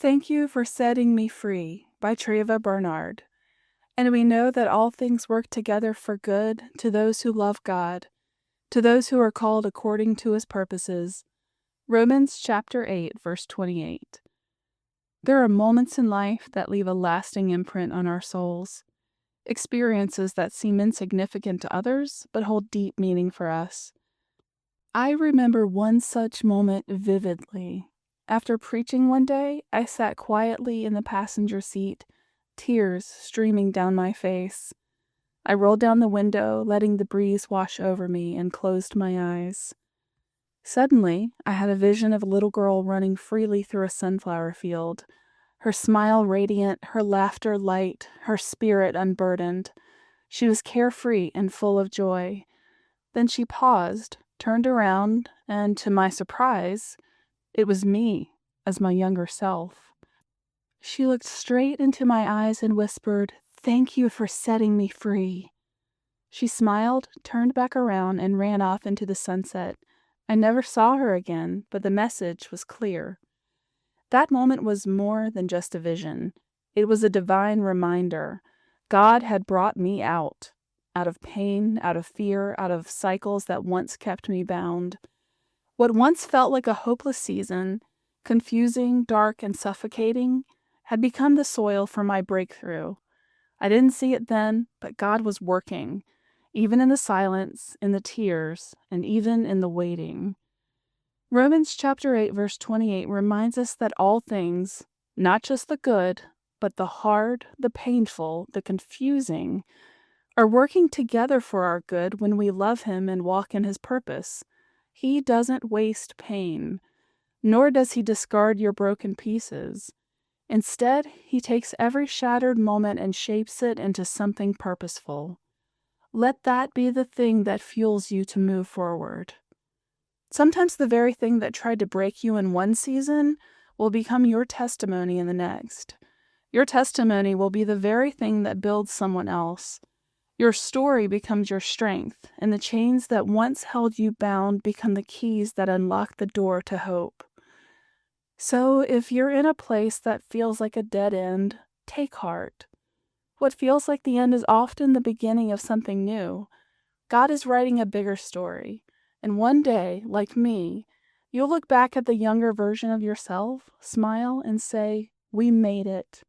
Thank You for Setting Me Free by Treva Barnard. And we know that all things work together for good to those who love God, to those who are called according to his purposes. Romans chapter 8, verse 28. There are moments in life that leave a lasting imprint on our souls, experiences that seem insignificant to others but hold deep meaning for us. I remember one such moment vividly. After preaching one day, I sat quietly in the passenger seat, tears streaming down my face. I rolled down the window, letting the breeze wash over me, and closed my eyes. Suddenly, I had a vision of a little girl running freely through a sunflower field, her smile radiant, her laughter light, her spirit unburdened. She was carefree and full of joy. Then she paused, turned around, and to my surprise, it was me, as my younger self. She looked straight into my eyes and whispered, "Thank you for setting me free." She smiled, turned back around, and ran off into the sunset. I never saw her again, but the message was clear. That moment was more than just a vision. It was a divine reminder. God had brought me out of pain, out of fear, out of cycles that once kept me bound. What once felt like a hopeless season, confusing, dark, and suffocating, had become the soil for my breakthrough. I didn't see it then, but God was working, even in the silence, in the tears, and even in the waiting. Romans chapter 8, verse 28 reminds us that all things, not just the good, but the hard, the painful, the confusing, are working together for our good when we love him and walk in his purpose. He doesn't waste pain, nor does he discard your broken pieces. Instead, he takes every shattered moment and shapes it into something purposeful. Let that be the thing that fuels you to move forward. Sometimes the very thing that tried to break you in one season will become your testimony in the next. Your testimony will be the very thing that builds someone else. Your story becomes your strength, and the chains that once held you bound become the keys that unlock the door to hope. So if you're in a place that feels like a dead end, take heart. What feels like the end is often the beginning of something new. God is writing a bigger story, and one day, like me, you'll look back at the younger version of yourself, smile, and say, "We made it."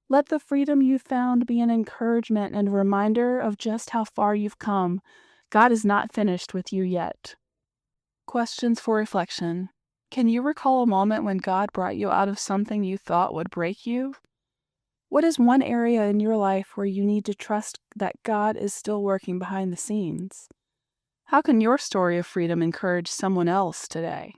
Let the freedom you found be an encouragement and a reminder of just how far you've come. God is not finished with you yet. Questions for reflection. Can you recall a moment when God brought you out of something you thought would break you? What is one area in your life where you need to trust that God is still working behind the scenes? How can your story of freedom encourage someone else today?